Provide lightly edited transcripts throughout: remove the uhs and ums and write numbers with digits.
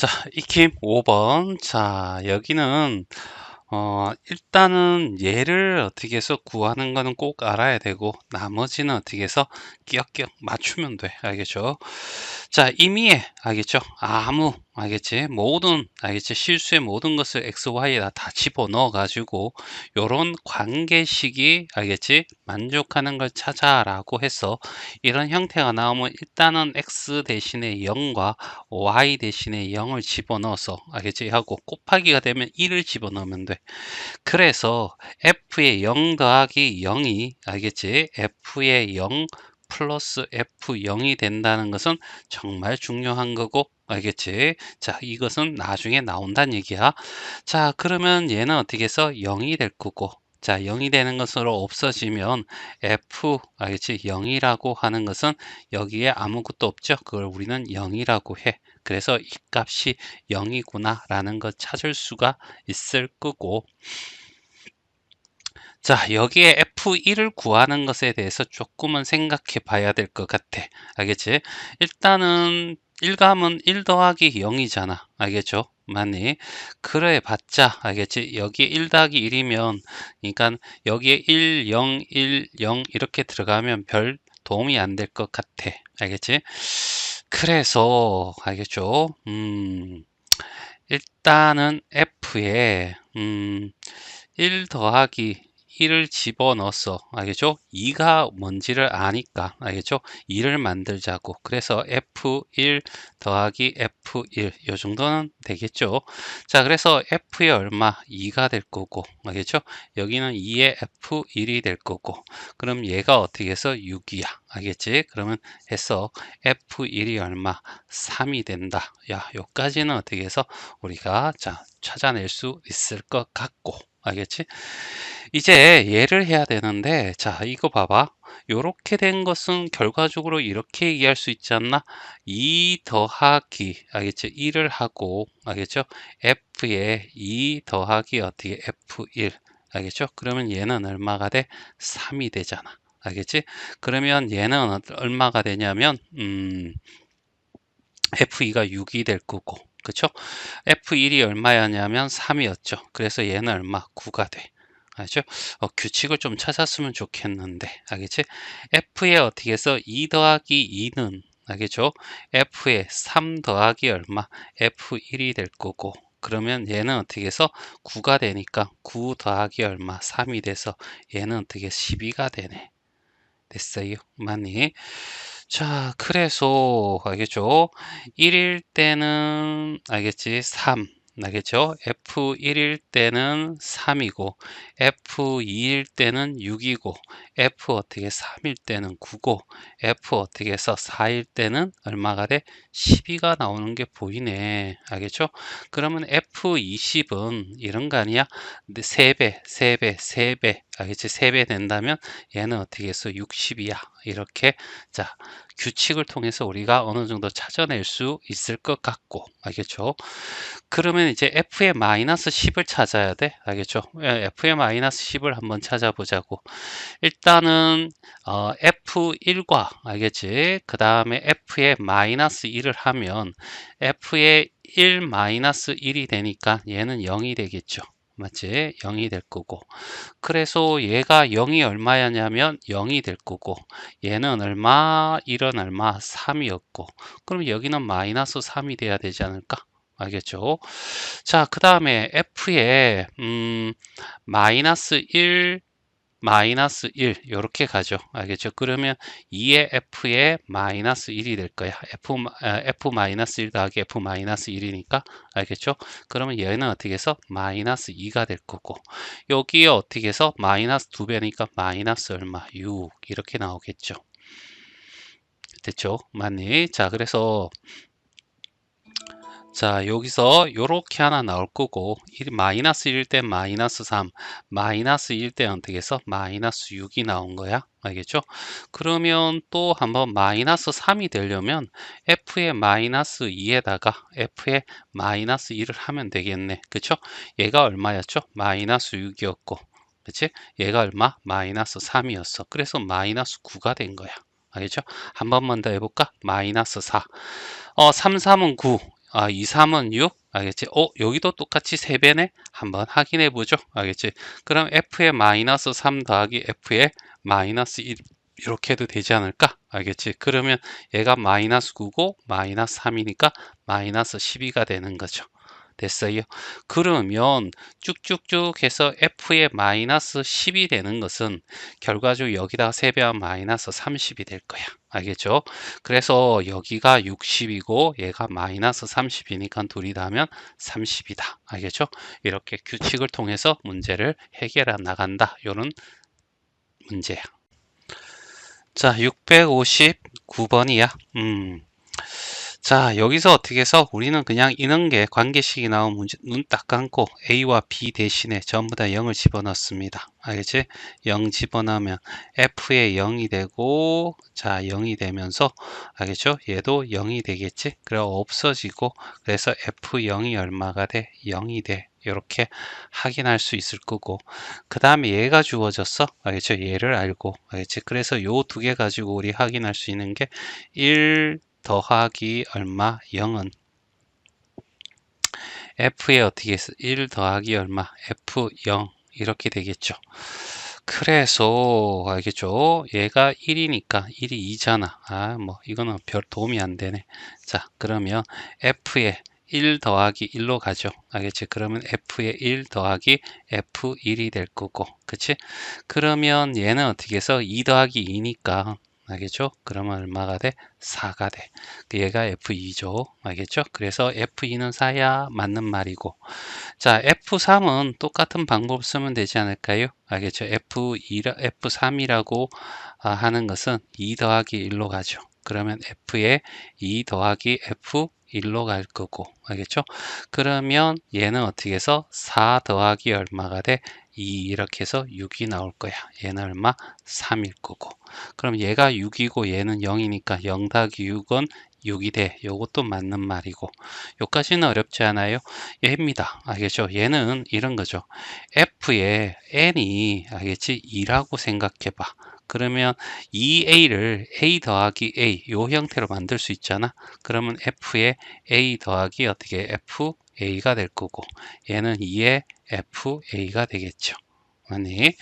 자, 익힘 5번. 자, 여기는 일단은 얘를 어떻게 해서 구하는 거는 꼭 알아야 되고 나머지는 어떻게 해서 끼역끼역 맞추면 돼. 알겠죠? 자, 임의에 알겠죠? 아무 알겠지? 모든 알겠지? 실수의 모든 것을 x, y에다 다 집어넣어 가지고 요런 관계식이 알겠지? 만족하는 걸 찾아라고 해서 이런 형태가 나오면 일단은 x 대신에 0과 y 대신에 0을 집어넣어서 알겠지? 하고 곱하기가 되면 1을 집어넣으면 돼. 그래서 f의 0 더하기 0이 알겠지? f의 0 플러스 f0이 된다는 것은 정말 중요한 거고 알겠지? 자, 이것은 나중에 나온다는 얘기야. 자, 그러면 얘는 어떻게 해서 0이 될 거고 자, 0이 되는 것으로 없어지면 f 알겠지? 0이라고 하는 것은 여기에 아무것도 없죠. 그걸 우리는 0이라고 해. 그래서 이 값이 0이구나 라는 걸 찾을 수가 있을 거고 자, 여기에 F1을 구하는 것에 대해서 조금은 생각해 봐야 될 것 같아. 알겠지? 일단은 1감은 1 더하기 0이잖아. 알겠죠? 맞니? 그래 봤자 알겠지? 여기에 1 더하기 1이면 그러니까 여기에 1, 0, 1, 0 이렇게 들어가면 별 도움이 안 될 것 같아. 알겠지? 그래서 알겠죠? 일단은 F에 1 더하기 1을 집어넣었어. 알겠죠? 2가 뭔지를 아니까. 알겠죠? 2를 만들자고. 그래서 F1 더하기 F1. 요 정도는 되겠죠? 자, 그래서 F의 얼마? 2가 될 거고. 알겠죠? 여기는 2의 F1이 될 거고. 그럼 얘가 어떻게 해서 6이야. 알겠지? 그러면 해서 F1이 얼마? 3이 된다. 야, 요까지는 어떻게 해서 우리가 자, 찾아낼 수 있을 것 같고. 알겠지? 이제 얘를 해야 되는데 자 이거 봐봐 요렇게 된 것은 결과적으로 이렇게 얘기할 수 있지 않나 2 더하기 알겠죠 1을 하고 알겠죠 f에 2 더하기 어떻게 f1 알겠죠 그러면 얘는 얼마가 돼 3이 되잖아 알겠지 그러면 얘는 얼마가 되냐면 f2가 6이 될 거고 그쵸 f1이 얼마였냐면 3이었죠 그래서 얘는 얼마 9가 돼 알죠? 규칙을 좀 찾았으면 좋겠는데, 알겠지? F에 어떻게 해서 2 더하기 2는, 알겠죠? F에 3 더하기 얼마? F1이 될 거고, 그러면 얘는 어떻게 해서 9가 되니까 9 더하기 얼마? 3이 돼서 얘는 어떻게 12가 되네. 됐어요? 맞니? 자, 그래서, 알겠죠? 1일 때는, 알겠지? 3. 알겠죠? F1일 때는 3이고, F2일 때는 6이고, F 어떻게 3일 때는 9고, F 어떻게 해서 4일 때는 얼마가 돼? 12가 나오는 게 보이네. 알겠죠? 그러면 F20은 이런 거 아니야? 3배, 3배, 3배. 알겠지? 3배 된다면 얘는 어떻게 해서 60이야. 이렇게 자 규칙을 통해서 우리가 어느 정도 찾아낼 수 있을 것 같고 알겠죠? 그러면 이제 f의 마이너스 10을 찾아야 돼 알겠죠? f의 마이너스 10을 한번 찾아보자고 일단은 f1과 알겠지? 그 다음에 f의 마이너스 1을 하면 f의 1 마이너스 1이 되니까 얘는 0이 되겠죠 맞지? 0이 될 거고 그래서 얘가 0이 얼마였냐면 0이 될 거고 얘는 얼마? 1은 얼마? 3이었고 그럼 여기는 마이너스 3이 돼야 되지 않을까? 알겠죠? 자, 그 다음에 F에 마이너스 1 마이너스 1 이렇게 가죠. 알겠죠? 그러면 2의 F에 마이너스 1이 될 거야. F 마이너스 1 더하기 F 마이너스 1이니까 알겠죠? 그러면 얘는 어떻게 해서 마이너스 2가 될 거고 여기에 어떻게 해서 마이너스 2배니까 마이너스 얼마? 6 이렇게 나오겠죠. 됐죠? 맞니? 자, 그래서 자, 여기서 요렇게 하나 나올 거고 마이너스 1일 때 마이너스 3, 마이너스 1일 때 어떻게 해서 마이너스 6이 나온 거야. 알겠죠? 그러면 또 한번 마이너스 3이 되려면 f의 마이너스 2에다가 f의 마이너스 1을 하면 되겠네. 그쵸? 얘가 얼마였죠? 마이너스 6이었고 그치? 얘가 얼마? 마이너스 3이었어. 그래서 마이너스 9가 된 거야. 알겠죠? 한 번만 더 해볼까? 마이너스 4. 3, 3은 9. 2, 3은 6. 알겠지? 여기도 똑같이 3배네? 한번 확인해 보죠. 알겠지? 그럼 f의 마이너스 3 더하기 f의 마이너스 1 이렇게 해도 되지 않을까? 알겠지? 그러면 얘가 마이너스 9고 마이너스 3이니까 마이너스 12가 되는 거죠. 됐어요. 그러면 쭉쭉쭉 해서 f의 마이너스 10이 되는 것은 결과적으로 여기다가 3배하면 마이너스 30이 될 거야. 알겠죠? 그래서 여기가 60이고 얘가 마이너스 30이니까 둘이 다 하면 30이다. 알겠죠? 이렇게 규칙을 통해서 문제를 해결해 나간다. 요런 문제야. 자, 659번이야. 자, 여기서 어떻게 해서 우리는 그냥 인원계 관계식이 나온 문제 눈 딱 감고 A와 B 대신에 전부 다 0을 집어넣습니다. 알겠지? 0 집어넣으면 F에 0이 되고, 자, 0이 되면서, 알겠죠? 얘도 0이 되겠지? 그래 없어지고, 그래서 F0이 얼마가 돼? 0이 돼. 이렇게 확인할 수 있을 거고, 그 다음에 얘가 주어졌어. 알겠죠? 얘를 알고, 알겠지? 그래서 요 두 개 가지고 우리 확인할 수 있는 게 1 더하기 얼마? 0은 F에 어떻게 했어? 1 더하기 얼마? F0 이렇게 되겠죠. 그래서 알겠죠? 얘가 1이니까 1이 2잖아. 뭐 이거는 별 도움이 안 되네. 자, 그러면 F에 1 더하기 1로 가죠. 알겠지? 그러면 F에 1 더하기 F1이 될 거고. 그치? 그러면 얘는 어떻게 해서 2 더하기 2니까 알겠죠? 그러면 얼마가 돼? 4가 돼. 얘가 F2죠. 알겠죠? 그래서 F2는 4야. 맞는 말이고. 자, F3은 똑같은 방법 쓰면 되지 않을까요? 알겠죠? F3이라고 하는 것은 2 더하기 1로 가죠. 그러면 F에 2 더하기 F1로 갈 거고. 알겠죠? 그러면 얘는 어떻게 해서 4 더하기 얼마가 돼? 2 이렇게 해서 6이 나올 거야. 얘는 얼마? 3일 거고. 그럼 얘가 6이고 얘는 0이니까 0 더하기 6은 6이 돼. 요것도 맞는 말이고. 요까지는 어렵지 않아요? 얘입니다. 알겠죠? 얘는 이런 거죠. F에 n이 알겠지? 2라고 생각해 봐. 그러면 2a를 a 더하기 a 요 형태로 만들 수 있잖아. 그러면 F에 a 더하기 어떻게 FA가 될 거고 얘는 2의 FA가 되겠죠. 아니,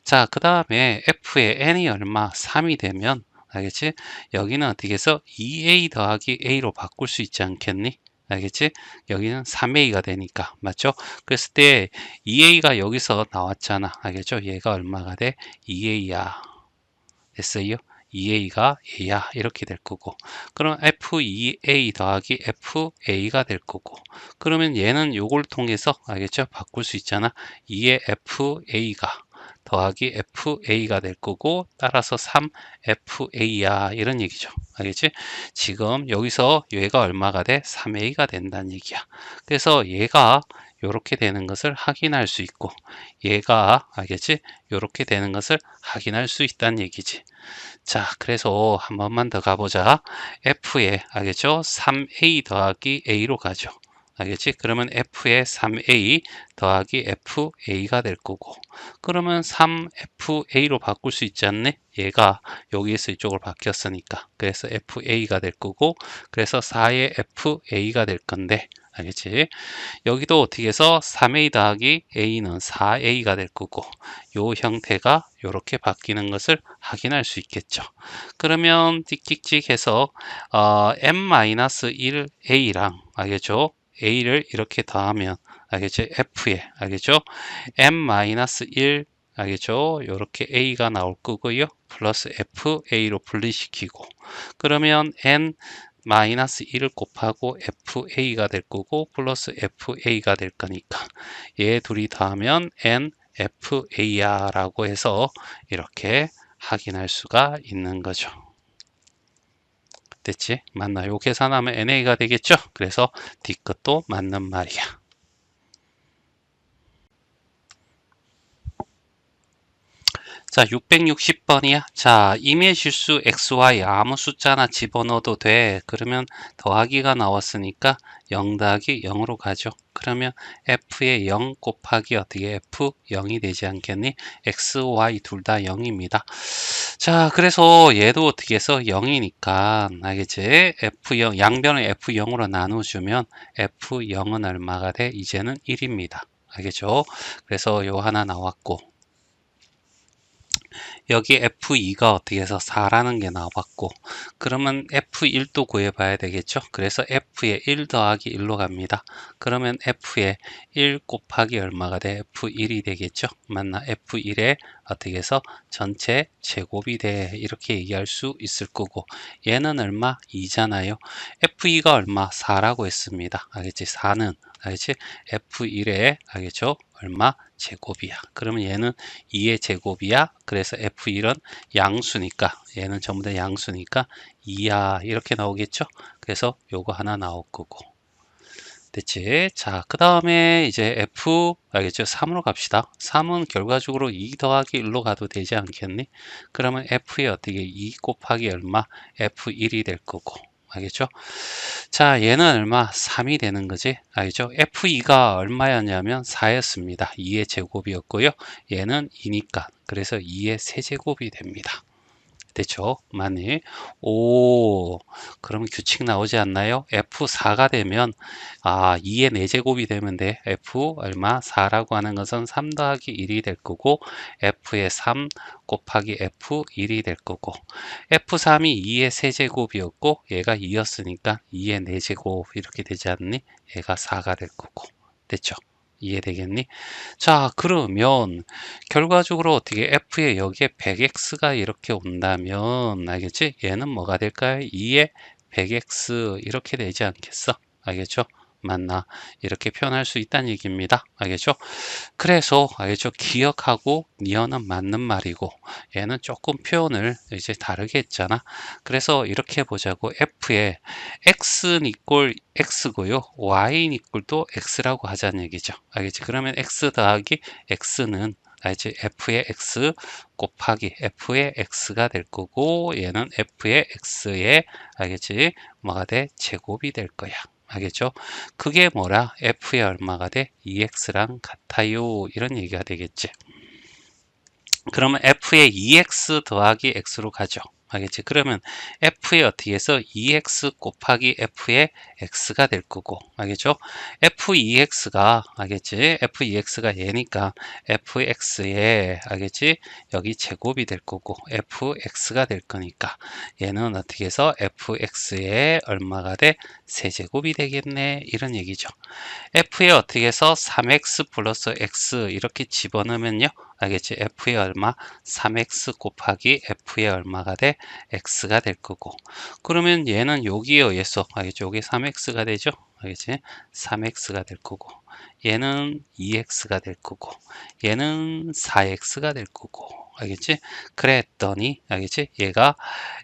자, 그 다음에 F의 n이 얼마? 3이 되면 알겠지? 여기는 어떻게 해서 2a 더하기 a로 바꿀 수 있지 않겠니? 알겠지? 여기는 3a가 되니까 맞죠? 그랬을 때 2a가 여기서 나왔잖아. 알겠죠? 얘가 얼마가 돼? 2a야. 됐어요? 2a가 a야. 이렇게 될 거고. 그럼 f2a 더하기 fa가 될 거고. 그러면 얘는 요걸 통해서 알겠죠? 바꿀 수 있잖아. 2의 fa가 더하기 fa가 될 거고 따라서 3fa야 이런 얘기죠. 알겠지? 지금 여기서 얘가 얼마가 돼? 3a가 된다는 얘기야. 그래서 얘가 이렇게 되는 것을 확인할 수 있고 얘가 알겠지? 이렇게 되는 것을 확인할 수 있다는 얘기지. 자, 그래서 한 번만 더 가보자. F에 알겠죠? 3a 더하기 a로 가죠. 알겠지? 그러면 F에 3a 더하기 fa가 될 거고 그러면 3fa로 바꿀 수 있지 않네? 얘가 여기에서 이쪽으로 바뀌었으니까 그래서 fa가 될 거고 그래서 4의 fa가 될 건데 알겠지? 여기도 어떻게 해서 3a 더하기 a는 4a가 될 거고 요 형태가 이렇게 바뀌는 것을 확인할 수 있겠죠. 그러면 띡띡띡 해서 m-1a랑 알겠죠? a를 이렇게 더하면 알겠죠? f에 알겠죠? m-1 알겠죠? 이렇게 a가 나올 거고요. 플러스 fa로 분리시키고 그러면 n 마이너스 1을 곱하고 fa가 될 거고 플러스 fa가 될 거니까 얘 둘이 더하면 nfa야 라고 해서 이렇게 확인할 수가 있는 거죠. 됐지? 맞나요? 계산하면 na가 되겠죠? 그래서 D끝도 맞는 말이야. 자, 660번이야. 자, 임의 실수 xy 아무 숫자나 집어넣어도 돼. 그러면 더하기가 나왔으니까 0 더하기 0으로 가죠. 그러면 f의 0 곱하기 어떻게 f 0이 되지 않겠니? x, y 둘 다 0입니다. 자, 그래서 얘도 어떻게 해서 0이니까 알겠지? f0 양변을 f0으로 나눠주면 f0은 얼마가 돼? 이제는 1입니다. 알겠죠? 그래서 요 하나 나왔고 여기 F2가 어떻게 해서 4라는 게 나왔고 그러면 F1도 구해봐야 되겠죠. 그래서 F에 1 더하기 1로 갑니다. 그러면 F에 1 곱하기 얼마가 돼? F1이 되겠죠. 맞나? F1에 어떻게 해서 전체 제곱이 돼. 이렇게 얘기할 수 있을 거고 얘는 얼마? 2잖아요. F2가 얼마? 4라고 했습니다. 알겠지? 4는 알겠지? F1에 알겠죠? 얼마? 제곱이야. 그러면 얘는 2의 제곱이야. 그래서 F1은 양수니까 얘는 전부 다 양수니까 2야. 이렇게 나오겠죠? 그래서 요거 하나 나올 거고. 됐지? 자, 그 다음에 이제 F 알겠죠? 3으로 갑시다. 3은 결과적으로 2 더하기 1로 가도 되지 않겠니? 그러면 F에 어떻게 2 곱하기 얼마? F1이 될 거고. 알겠죠? 자, 얘는 얼마? 3이 되는 거지. 알겠죠? F2가 얼마였냐면 4였습니다. 2의 제곱이었고요. 얘는 2니까. 그래서 2의 세제곱이 됩니다. 됐죠? 만일 그러면 규칙 나오지 않나요? F4가 되면 2의 4제곱이 되면 돼. F 얼마? 4라고 하는 것은 3 더하기 1이 될 거고 F의 3 곱하기 F1이 될 거고 F3이 2의 세제곱이었고 얘가 2였으니까 2의 4제곱 이렇게 되지 않니? 얘가 4가 될 거고 됐죠? 이해되겠니? 자, 그러면 결과적으로 어떻게 F에 여기에 100X가 이렇게 온다면 알겠지? 얘는 뭐가 될까요? 2에 100X 이렇게 되지 않겠어? 알겠죠? 맞나? 이렇게 표현할 수 있다는 얘기입니다. 알겠죠? 그래서 알겠죠? 기억하고 니어는 맞는 말이고 얘는 조금 표현을 이제 다르게 했잖아. 그래서 이렇게 해보자고. F에 x는 이꼴 x고요. y는 이꼴 또 x라고 하자는 얘기죠. 알겠지? 그러면 x 더하기 x는 알지? f의 x 곱하기 f의 x가 될 거고 얘는 f의 x의 알겠지? 뭐가 돼? 제곱이 될 거야. 알겠죠? 그게 뭐라? F의 얼마가 돼? EX랑 같아요. 이런 얘기가 되겠지. 그러면 F의 EX 더하기 X로 가죠. 알겠지? 그러면 F에 어떻게 해서 EX 곱하기 F의 X가 될 거고, 알겠죠? FEX가, 알겠지? FEX가 얘니까 FX에, 알겠지? 여기 제곱이 될 거고, FX가 될 거니까 얘는 어떻게 해서 FX에 얼마가 돼? 세제곱이 되겠네. 이런 얘기죠. F에 어떻게 해서 3x 플러스 x 이렇게 집어넣으면요. 알겠지? F의 얼마? 3x 곱하기 F의 얼마가 돼? x가 될 거고. 그러면 얘는 여기에 의해서, 알겠죠? 여기 3x가 되죠? 알겠지? 3x가 될 거고. 얘는 2x가 될 거고. 얘는 4x가 될 거고. 알겠지? 그랬더니, 알겠지? 얘가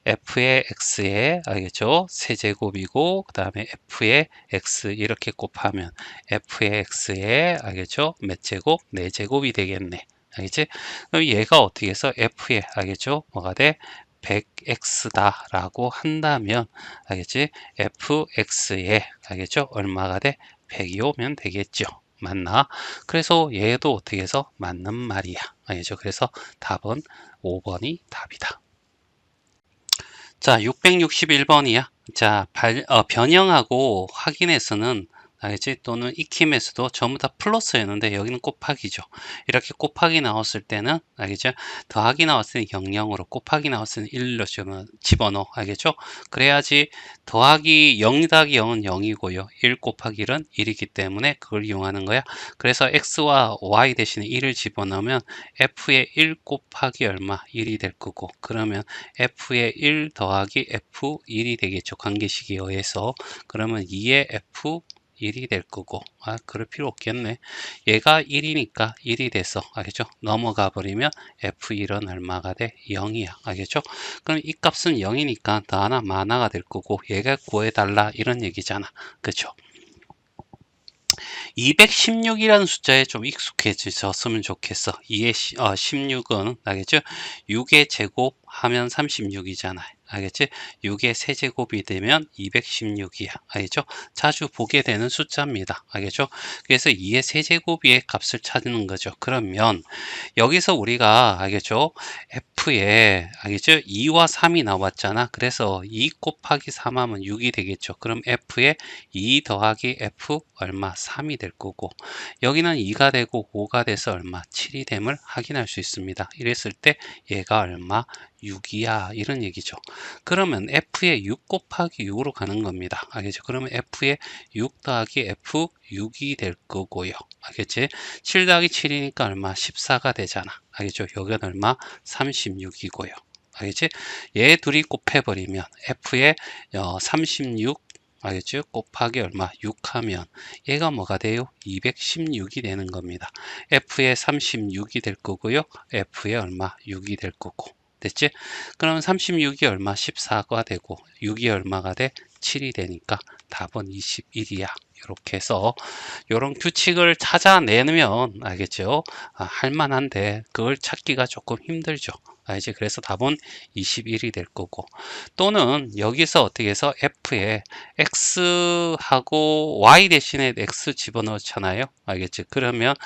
f의 x에, 알겠죠? 세제곱이고, 그 다음에 f의 x 이렇게 곱하면 f의 x에, 알겠죠? 몇 제곱? 4제곱이 되겠네. 알겠지? 그럼 얘가 어떻게 해서 f에, 알겠죠? 뭐가 돼? 100x다 라고 한다면, 알겠지? fx에, 알겠죠? 얼마가 돼? 100이 오면 되겠죠. 맞나? 그래서 얘도 어떻게 해서 맞는 말이야. 알겠죠? 그래서 답은 5번이 답이다. 자, 661번이야. 자, 변형하고 확인해서는 알겠지? 또는 익힘에서도 전부 다 플러스였는데 여기는 곱하기죠. 이렇게 곱하기 나왔을 때는 알겠죠? 더하기 나왔을 때는 00으로 곱하기 나왔을 때는 1로 집어넣어. 알겠죠? 그래야지 더하기 0 더하기 0은 0이고요. 1 곱하기 1은 1이기 때문에 그걸 이용하는 거야. 그래서 x와 y 대신에 1을 집어넣으면 f의 1 곱하기 얼마? 1이 될 거고 그러면 f의 1 더하기 f1이 되겠죠. 관계식에 의해서. 그러면 2의 f1이 될 거고 그럴 필요 없겠네. 얘가 1이니까 1이 돼서 알겠죠? 넘어가 버리면 f1은 얼마가 돼? 0이야. 알겠죠? 그럼 이 값은 0이니까 더 하나 만화가 될 거고 얘가 구해달라 이런 얘기잖아. 그렇죠? 216이라는 숫자에 좀 익숙해졌으면 좋겠어. 2의 16은 알겠죠? 6의 제곱 하면 36이잖아요. 알겠지? 6의 세제곱이 되면 216이야. 알겠죠? 자주 보게 되는 숫자입니다. 알겠죠? 그래서 2의 세제곱의 값을 찾는 거죠. 그러면 여기서 우리가 알겠죠? F에 알겠죠? 2와 3이 나왔잖아. 그래서 2 곱하기 3 하면 6이 되겠죠. 그럼 F에 2 더하기 F 얼마? 3이 될 거고, 여기는 2가 되고 5가 돼서 얼마? 7이 됨을 확인할 수 있습니다. 이랬을 때 얘가 얼마? 6이야, 이런 얘기죠. 그러면 F에 6 곱하기 6으로 가는 겁니다. 알겠죠? 그러면 F에 6 더하기 F 6이 될 거고요. 알겠지? 7 더하기 7이니까 얼마? 14가 되잖아. 알겠죠? 여기는 얼마? 36이고요. 알겠지? 얘 둘이 곱해버리면 F에 36 알겠죠? 곱하기 얼마? 6 하면 얘가 뭐가 돼요? 216이 되는 겁니다. F에 36이 될 거고요. F에 얼마? 6이 될 거고. 됐지? 그럼 36이 얼마? 14가 되고 6이 얼마가 돼? 7이 되니까 답은 21이야. 이렇게 해서 이런 규칙을 찾아내면 알겠죠? 할만한데 그걸 찾기가 조금 힘들죠. 알지? 그래서 답은 21이 될 거고, 또는 여기서 어떻게 해서 F에 X하고 Y 대신에 X 집어넣잖아요. 알겠지? 그러면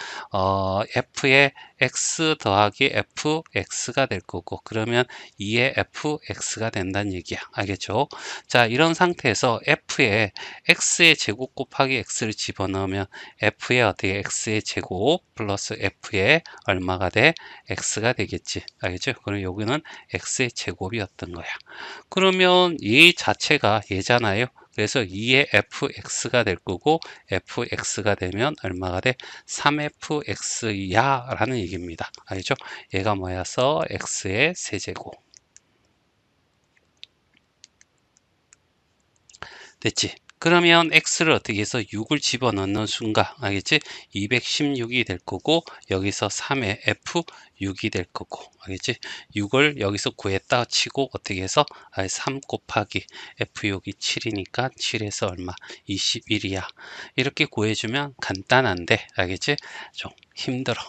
F에 X 더하기 FX가 될 거고, 그러면 2의 FX가 된다는 얘기야. 알겠죠? 자, 이런 상태에서 F에 X의 제곱 곱하기 X를 집어넣으면 F에 어떻게 X의 제곱 플러스 F에 얼마가 돼? X가 되겠지. 알겠죠? 그럼 여기는 X의 제곱이었던 거야. 그러면 얘 자체가 얘잖아요. 그래서 2의 fx가 될 거고, fx가 되면 얼마가 돼? 3fx야 라는 얘기입니다. 알겠죠? 얘가 뭐야서 x의 세제곱. 됐지? 그러면 x를 어떻게 해서 6을 집어넣는 순간, 알겠지? 216이 될 거고, 여기서 3의 f6이 될 거고, 알겠지? 6을 여기서 구했다 치고 어떻게 해서 3 곱하기 f6이 7이니까 7에서 얼마? 21이야. 이렇게 구해주면 간단한데, 알겠지? 좀 힘들어.